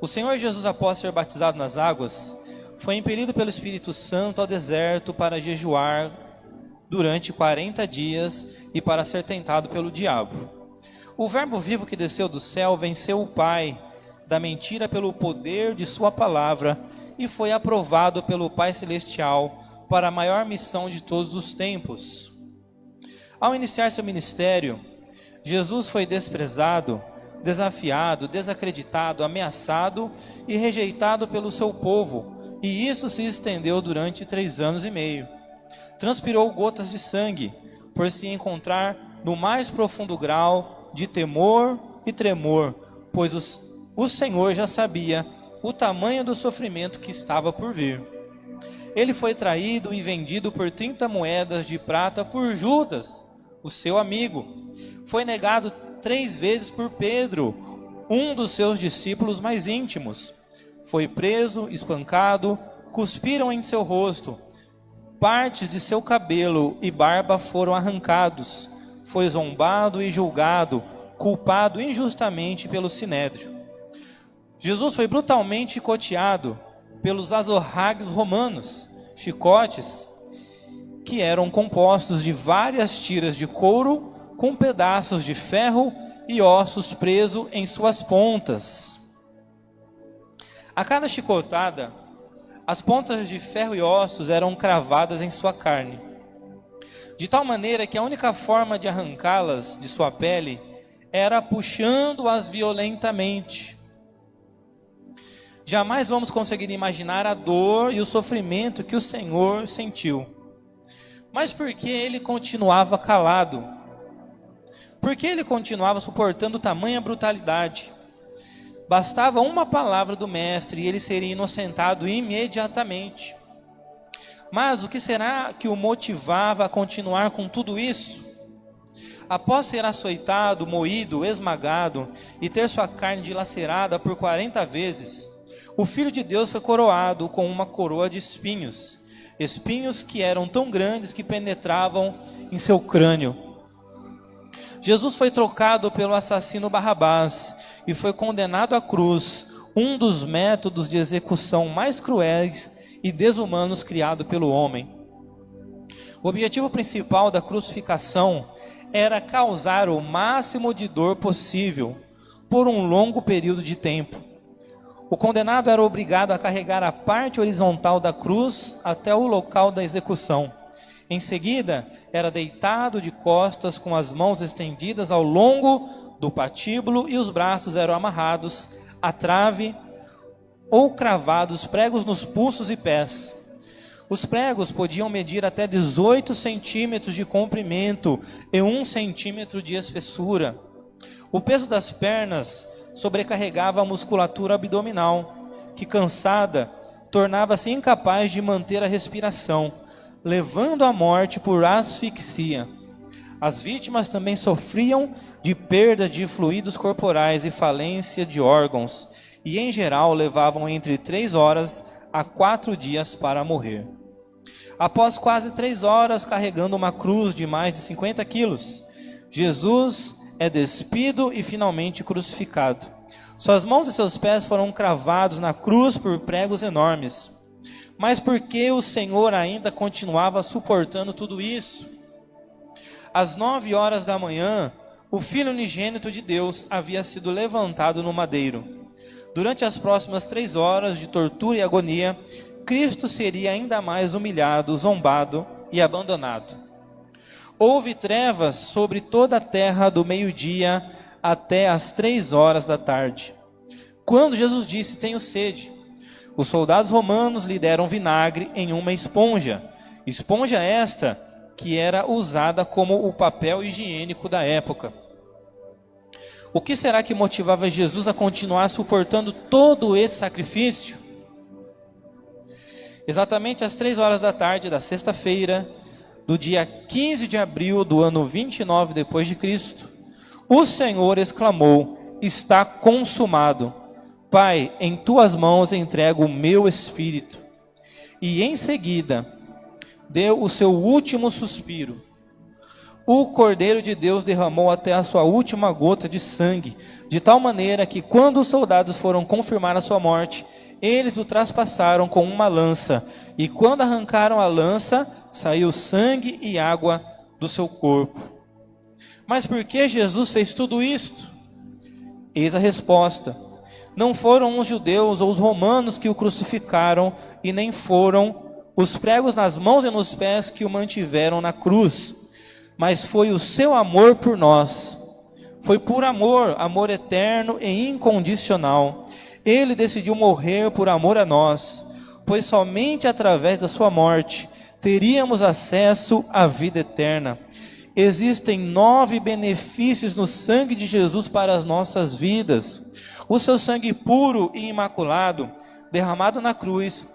O Senhor Jesus, após ser batizado nas águas, foi impelido pelo Espírito Santo ao deserto para jejuar durante 40 dias e para ser tentado pelo diabo. O Verbo vivo que desceu do céu venceu o Pai da mentira pelo poder de sua palavra e foi aprovado pelo Pai Celestial para a maior missão de todos os tempos. Ao iniciar seu ministério, Jesus foi desprezado, desafiado, desacreditado, ameaçado e rejeitado pelo seu povo, e isso se estendeu durante 3 anos e meio. Transpirou gotas de sangue, por se encontrar no mais profundo grau de temor e tremor, pois o Senhor já sabia o tamanho do sofrimento que estava por vir. Ele foi traído e vendido por 30 moedas de prata por Judas, o seu amigo. Foi negado 3 vezes por Pedro, um dos seus discípulos mais íntimos. Foi preso, espancado, cuspiram em seu rosto. Partes de seu cabelo e barba foram arrancados. Foi zombado e julgado, culpado injustamente pelo sinédrio. Jesus foi brutalmente chicoteado pelos azorragues romanos, chicotes que eram compostos de várias tiras de couro com pedaços de ferro e ossos presos em suas pontas. A cada chicotada, as pontas de ferro e ossos eram cravadas em sua carne, de tal maneira que a única forma de arrancá-las de sua pele era puxando-as violentamente. Jamais vamos conseguir imaginar a dor e o sofrimento que o Senhor sentiu. Mas por que ele continuava calado? Por que ele continuava suportando tamanha brutalidade? Bastava uma palavra do mestre e ele seria inocentado imediatamente. Mas o que será que o motivava a continuar com tudo isso? Após ser açoitado, moído, esmagado e ter sua carne dilacerada por 40 vezes, o Filho de Deus foi coroado com uma coroa de espinhos, espinhos que eram tão grandes que penetravam em seu crânio. Jesus foi trocado pelo assassino Barrabás e foi condenado à cruz, um dos métodos de execução mais cruéis e desumanos criado pelo homem. O objetivo principal da crucificação era causar o máximo de dor possível por um longo período de tempo. O condenado era obrigado a carregar a parte horizontal da cruz até o local da execução. Em seguida, era deitado de costas com as mãos estendidas ao longo do patíbulo e os braços eram amarrados à trave ou cravados pregos nos pulsos e pés. Os pregos podiam medir até 18 centímetros de comprimento e 1 centímetro de espessura. O peso das pernas sobrecarregava a musculatura abdominal, que cansada, tornava-se incapaz de manter a respiração, levando à morte por asfixia. As vítimas também sofriam de perda de fluidos corporais e falência de órgãos, e em geral levavam entre 3 horas a 4 dias para morrer. Após quase 3 horas carregando uma cruz de mais de 50 quilos, Jesus é despido e finalmente crucificado. Suas mãos e seus pés foram cravados na cruz por pregos enormes. Mas por que o Senhor ainda continuava suportando tudo isso? Às 9 horas da manhã, o Filho unigênito de Deus havia sido levantado no madeiro. Durante as próximas 3 horas de tortura e agonia, Cristo seria ainda mais humilhado, zombado e abandonado. Houve trevas sobre toda a terra do meio-dia até as 3 horas da tarde. Quando Jesus disse: "Tenho sede", os soldados romanos lhe deram vinagre em uma esponja. Esponja esta que era usada como o papel higiênico da época. O que será que motivava Jesus a continuar suportando todo esse sacrifício? Exatamente às 3 horas da tarde da sexta-feira, do dia 15 de abril do ano 29 depois de Cristo, o Senhor exclamou: "Está consumado. Pai, em tuas mãos entrego o meu espírito." E em seguida, deu o seu último suspiro. O Cordeiro de Deus derramou até a sua última gota de sangue, de tal maneira que quando os soldados foram confirmar a sua morte, eles o traspassaram com uma lança, e quando arrancaram a lança, saiu sangue e água do seu corpo. Mas por que Jesus fez tudo isto? Eis a resposta: não foram os judeus ou os romanos que o crucificaram, e nem foram os pregos nas mãos e nos pés que o mantiveram na cruz, mas foi o seu amor por nós. Foi por amor, amor eterno e incondicional. Ele decidiu morrer por amor a nós, pois somente através da sua morte teríamos acesso à vida eterna. Existem 9 benefícios no sangue de Jesus para as nossas vidas. O seu sangue puro e imaculado, derramado na cruz,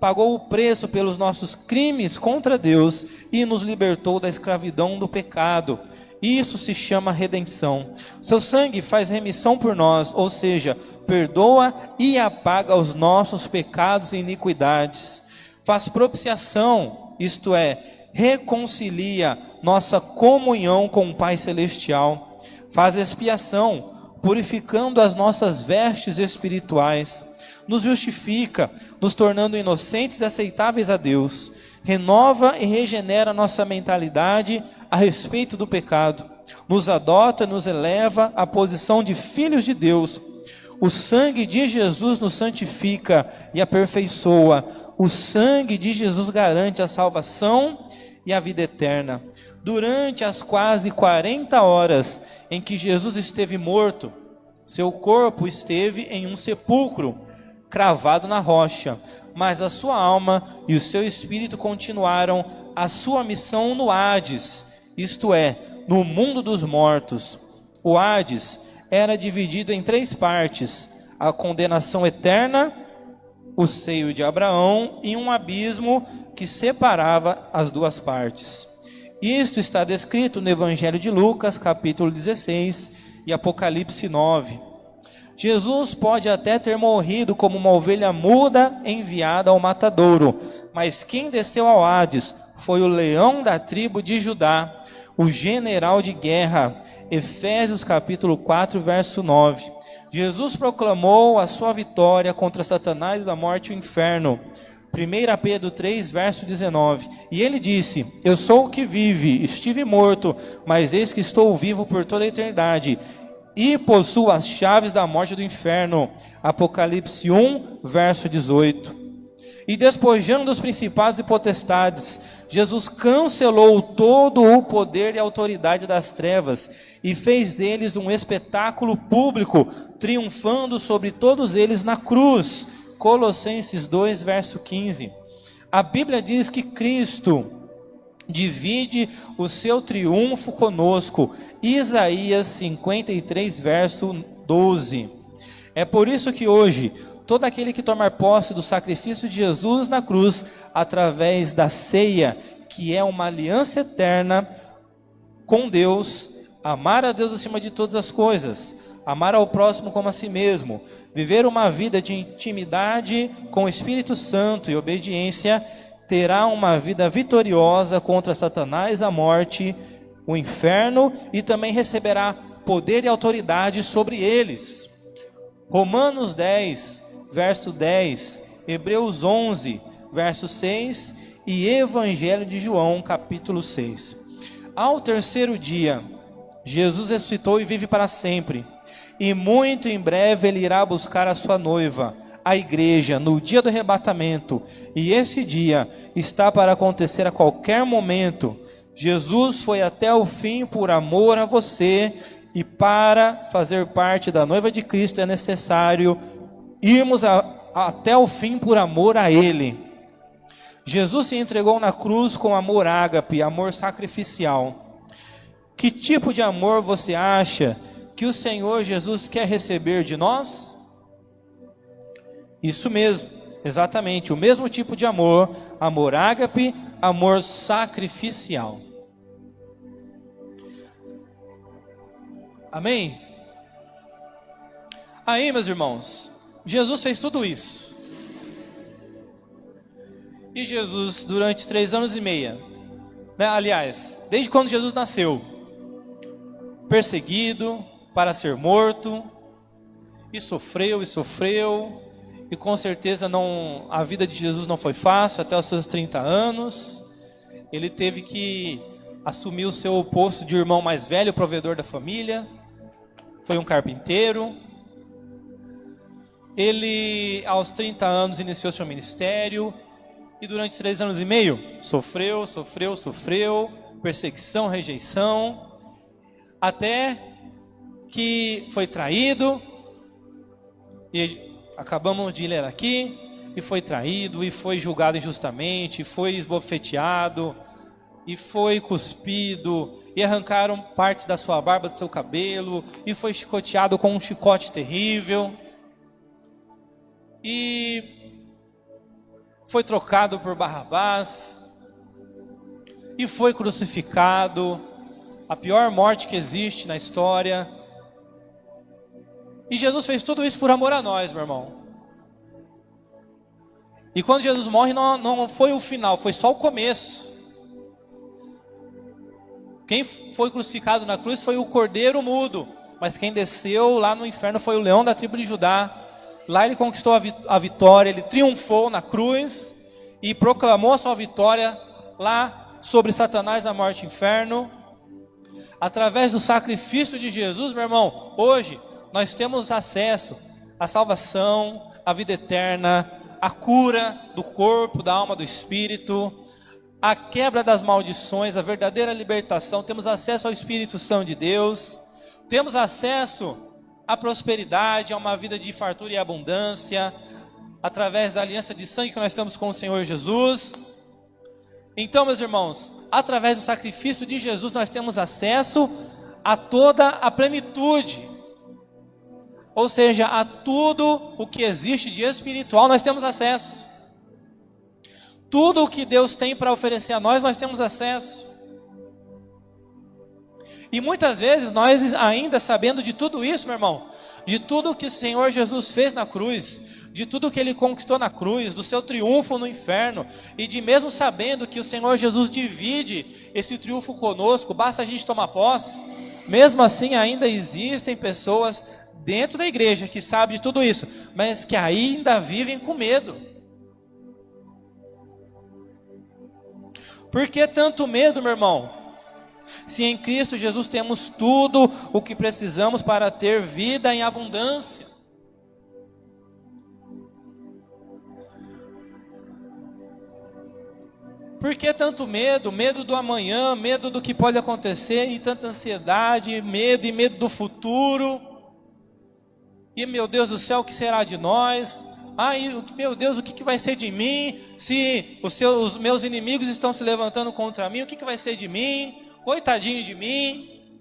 pagou o preço pelos nossos crimes contra Deus e nos libertou da escravidão do pecado. Isso se chama redenção. Seu sangue faz remissão por nós, ou seja, perdoa e apaga os nossos pecados e iniquidades. Faz propiciação, isto é, reconcilia nossa comunhão com o Pai Celestial. Faz expiação, purificando as nossas vestes espirituais. Nos justifica, nos tornando inocentes e aceitáveis a Deus. Renova e regenera nossa mentalidade a respeito do pecado. Nos adota e nos eleva à posição de filhos de Deus. O sangue de Jesus nos santifica e aperfeiçoa. O sangue de Jesus garante a salvação e a vida eterna. Durante as quase 40 horas em que Jesus esteve morto, seu corpo esteve em um sepulcro, cravado na rocha, mas a sua alma e o seu espírito continuaram a sua missão no Hades, isto é, no mundo dos mortos. O Hades era dividido em 3 partes: a condenação eterna, o seio de Abraão e um abismo que separava as 2 partes. Isto está descrito no Evangelho de Lucas, capítulo 16 e Apocalipse 9. Jesus pode até ter morrido como uma ovelha muda enviada ao matadouro, mas quem desceu ao Hades foi o leão da tribo de Judá, o general de guerra. Efésios capítulo 4, verso 9. Jesus proclamou a sua vitória contra Satanás, a morte e o inferno. 1 Pedro 3, verso 19. E ele disse: eu sou o que vive, estive morto, mas eis que estou vivo por toda a eternidade, e possuo as chaves da morte e do inferno. Apocalipse 1, verso 18. E despojando dos principados e potestades, Jesus cancelou todo o poder e autoridade das trevas e fez deles um espetáculo público, triunfando sobre todos eles na cruz. Colossenses 2, verso 15. A Bíblia diz que Cristo divide o seu triunfo conosco. Isaías 53, verso 12. É por isso que hoje, todo aquele que tomar posse do sacrifício de Jesus na cruz, através da ceia, que é uma aliança eterna com Deus, amar a Deus acima de todas as coisas, amar ao próximo como a si mesmo, viver uma vida de intimidade com o Espírito Santo e obediência, terá uma vida vitoriosa contra Satanás, a morte, o inferno, e também receberá poder e autoridade sobre eles. Romanos 10, verso 10, Hebreus 11, verso 6 e Evangelho de João, capítulo 6. Ao terceiro dia, Jesus ressuscitou e vive para sempre, e muito em breve ele irá buscar a sua noiva, a igreja, no dia do arrebatamento, e esse dia está para acontecer a qualquer momento. Jesus foi até o fim por amor a você, e para fazer parte da noiva de Cristo é necessário irmos até o fim por amor a Ele. Jesus se entregou na cruz com amor ágape, amor sacrificial. Que tipo de amor você acha que o Senhor Jesus quer receber de nós? Isso mesmo, exatamente, o mesmo tipo de amor, amor ágape, amor sacrificial. Amém? Aí, meus irmãos, Jesus fez tudo isso. E Jesus, durante 3 anos e meio, né? Aliás, desde quando Jesus nasceu, perseguido para ser morto, e sofreu, e com certeza a vida de Jesus não foi fácil até os seus 30 anos. Ele teve que assumir o seu posto de irmão mais velho, provedor da família. Foi um carpinteiro. Ele, aos 30 anos, iniciou seu ministério. E durante 3 anos e meio, sofreu, perseguição, rejeição, até que foi traído, e acabamos de ler aqui, e foi traído, e foi julgado injustamente, e foi esbofeteado, e foi cuspido, e arrancaram partes da sua barba, do seu cabelo, e foi chicoteado com um chicote terrível, e foi trocado por Barrabás, e foi crucificado, a pior morte que existe na história. E Jesus fez tudo isso por amor a nós, meu irmão. E quando Jesus morre, não foi o final, foi só o começo. Quem foi crucificado na cruz foi o cordeiro mudo, mas quem desceu lá no inferno foi o leão da tribo de Judá. Lá ele conquistou a vitória, ele triunfou na cruz e proclamou a sua vitória lá sobre Satanás, a morte e o inferno. Através do sacrifício de Jesus, meu irmão, hoje nós temos acesso à salvação, à vida eterna, à cura do corpo, da alma, do espírito, à quebra das maldições, à verdadeira libertação. Temos acesso ao Espírito Santo de Deus, temos acesso à prosperidade, a uma vida de fartura e abundância, através da aliança de sangue que nós temos com o Senhor Jesus. Então, meus irmãos, através do sacrifício de Jesus, nós temos acesso a toda a plenitude, ou seja, a tudo o que existe de espiritual, nós temos acesso. Tudo o que Deus tem para oferecer a nós, nós temos acesso. E muitas vezes nós, ainda sabendo de tudo isso, meu irmão, de tudo que o Senhor Jesus fez na cruz, de tudo que Ele conquistou na cruz, do seu triunfo no inferno, e de mesmo sabendo que o Senhor Jesus divide esse triunfo conosco, basta a gente tomar posse, mesmo assim ainda existem pessoas dentro da igreja que sabem de tudo isso, mas que ainda vivem com medo. Por que tanto medo, meu irmão? Se em Cristo Jesus temos tudo o que precisamos para ter vida em abundância. Por que tanto medo? Medo do amanhã, medo do que pode acontecer, e tanta ansiedade, medo do futuro. E meu Deus do céu, o que será de nós? Ai, meu Deus, o que vai ser de mim? Se os meus inimigos estão se levantando contra mim, o que vai ser de mim? Coitadinho de mim.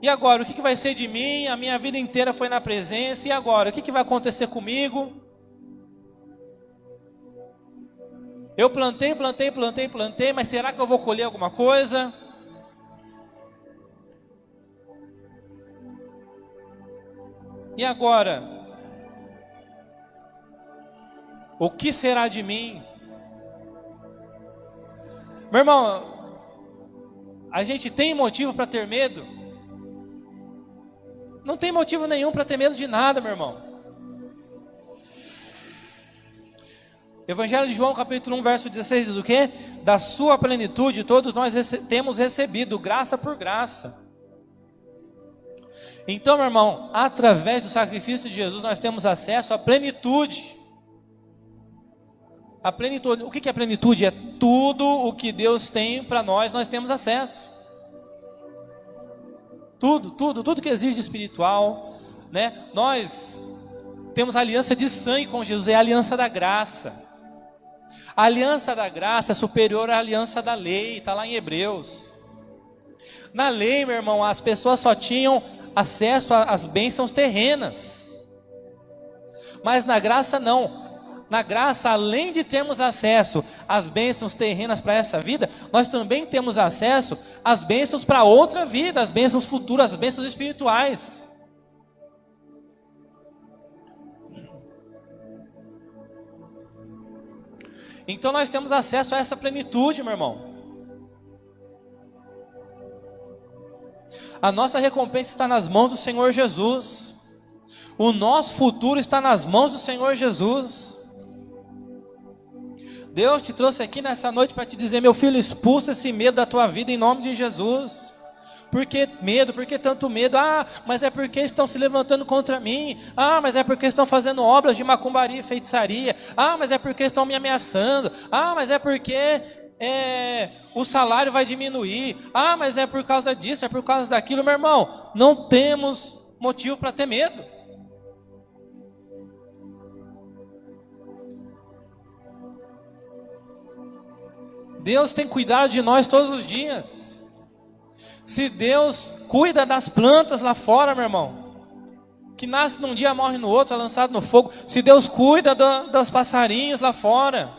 E agora, o que vai ser de mim? A minha vida inteira foi na presença, e agora? O que vai acontecer comigo? Eu plantei, mas será que eu vou colher alguma coisa? E agora? O que será de mim? Meu irmão, a gente tem motivo para ter medo? Não tem motivo nenhum para ter medo de nada, meu irmão. Evangelho de João, capítulo 1, verso 16 diz o quê? Da sua plenitude todos nós temos recebido graça por graça. Então, meu irmão, através do sacrifício de Jesus nós temos acesso à plenitude. A plenitude, o que é plenitude? É tudo o que Deus tem para nós temos acesso. Tudo que existe de espiritual, né? Nós temos a aliança de sangue com Jesus, é a aliança da graça. A aliança da graça é superior à aliança da lei, está lá em Hebreus. Na lei, meu irmão, as pessoas só tinham acesso às bênçãos terrenas. Mas na graça não. Na graça, além de termos acesso às bênçãos terrenas para essa vida, nós também temos acesso às bênçãos para outra vida, as bênçãos futuras, as bênçãos espirituais. Então nós temos acesso a essa plenitude, meu irmão. A nossa recompensa está nas mãos do Senhor Jesus. O nosso futuro está nas mãos do Senhor Jesus. Deus te trouxe aqui nessa noite para te dizer: meu filho, expulsa esse medo da tua vida em nome de Jesus. Por que medo? Por que tanto medo? Ah, mas é porque estão se levantando contra mim. Ah, mas é porque estão fazendo obras de macumbaria e feitiçaria. Ah, mas é porque estão me ameaçando. Ah, mas é porque o salário vai diminuir. Ah, mas é por causa disso, é por causa daquilo. Meu irmão, não temos motivo para ter medo. Deus tem cuidado de nós todos os dias. Se Deus cuida das plantas lá fora, meu irmão, que nasce num dia, morre no outro, é lançado no fogo. Se Deus cuida dos passarinhos lá fora,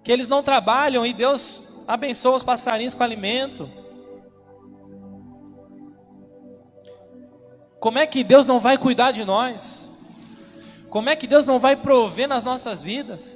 que eles não trabalham e Deus abençoa os passarinhos com alimento, como é que Deus não vai cuidar de nós? Como é que Deus não vai prover nas nossas vidas?